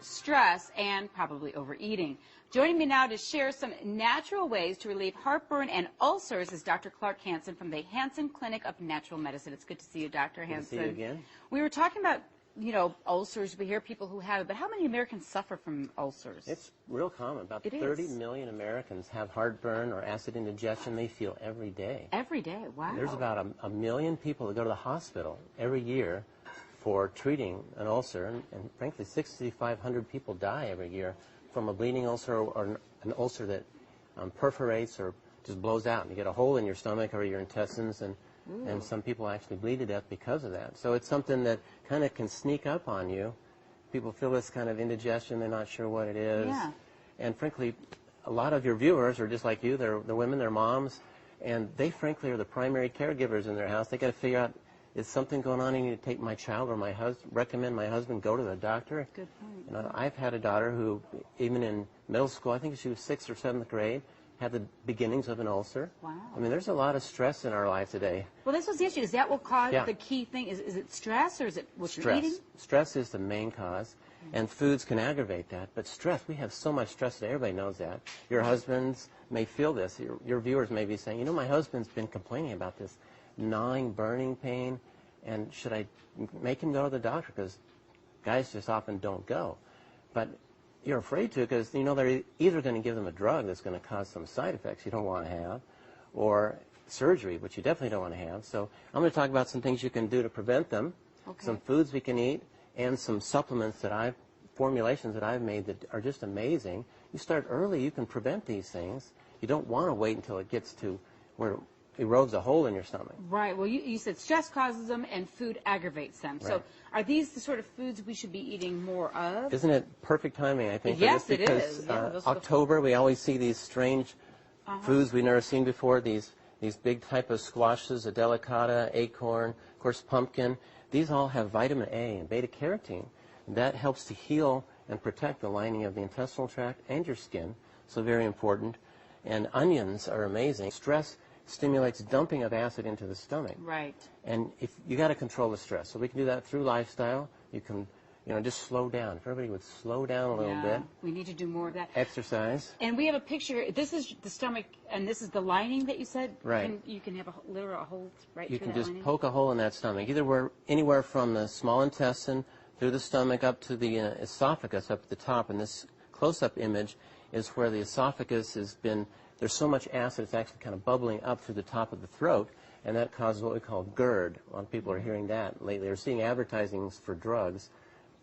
stress, and probably overeating. Joining me now to share some natural ways to relieve heartburn and ulcers is Dr. Clark Hansen from the Hansen Clinic of Natural Medicine. It's good to see you, Dr. Hansen. Good to see you again. We were talking about, you know, ulcers. We hear people who have it, but how many Americans suffer from ulcers? It's real common. About 30 million Americans have heartburn or acid indigestion they feel every day. Every day, wow. There's about a million people that go to the hospital every year for treating an ulcer, and frankly, 6,500 people die every year from a bleeding ulcer or an ulcer that perforates or just blows out, and you get a hole in your stomach or your intestines, and some people actually bleed to death because of that. So it's something that kind of can sneak up on you. People feel this kind of indigestion, they're not sure what it is. Yeah. And frankly, a lot of your viewers are just like you. They're women, they're moms, and they frankly are the primary caregivers in their house. They got to figure out, is something going on? I need to take my child or my husband, recommend my husband go to the doctor. Good point. You know, I've had a daughter who, even in middle school, I think she was 6th or 7th grade, had the beginnings of an ulcer. Wow. I mean, there's a lot of stress in our life today. Well, this was the issue. Is that what caused the key thing? Is it stress, or is it what you're eating? Stress is the main cause, and foods can aggravate that. But stress, we have so much stress today. Everybody knows that. Your husbands may feel this. Your viewers may be saying, you know, my husband's been complaining about this gnawing, burning pain, and should I make him go to the doctor? Because guys just often don't go. But you're afraid to, because you know they're either going to give them a drug that's going to cause some side effects you don't want to have, or surgery, which you definitely don't want to have. So I'm going to talk about some things you can do to prevent them, some foods we can eat, and some supplements that formulations that I've made that are just amazing. You start early, you can prevent these things. You don't want to wait until it gets to where erodes a hole in your stomach. Right. Well, you said stress causes them and food aggravates them. Right. So are these the sort of foods we should be eating more of? Isn't it perfect timing, I think, yes, for this? Because it is. Yeah, October, we always see these strange foods we've never seen before, these big type of squashes, a delicata, acorn, of course, pumpkin. These all have vitamin A and beta-carotene. That helps to heal and protect the lining of the intestinal tract and your skin, so very important. And onions are amazing. Stress stimulates dumping of acid into the stomach. Right. And if you got to control the stress, so we can do that through lifestyle. You can, you know, just slow down. If everybody would slow down a little bit. We need to do more of that. Exercise. And we have a picture. This is the stomach, and this is the lining that you said. Right. You can have a hole right You through can that just lining. poke a hole in that stomach, anywhere from the small intestine through the stomach up to the esophagus up at the top. And this close-up image is where the esophagus has been. There's so much acid, it's actually kind of bubbling up through the top of the throat, and that causes what we call GERD. A lot of people are hearing that lately. They're seeing advertisings for drugs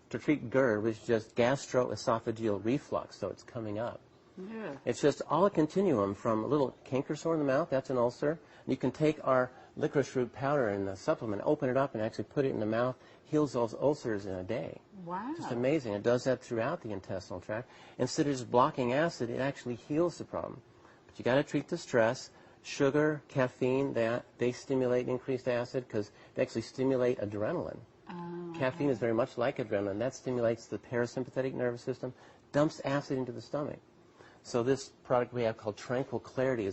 to treat GERD, which is just gastroesophageal reflux, so it's coming up. Yeah. It's just all a continuum from a little canker sore in the mouth, that's an ulcer. You can take our licorice root powder in the supplement, open it up, and actually put it in the mouth, heals those ulcers in a day. Wow. Just amazing. It does that throughout the intestinal tract. Instead of just blocking acid, it actually heals the problem. But you got to treat the stress. Sugar, caffeine, they stimulate increased acid because they actually stimulate adrenaline. Caffeine is very much like adrenaline. That stimulates the parasympathetic nervous system, dumps acid into the stomach. So this product we have called Tranquil Clarity is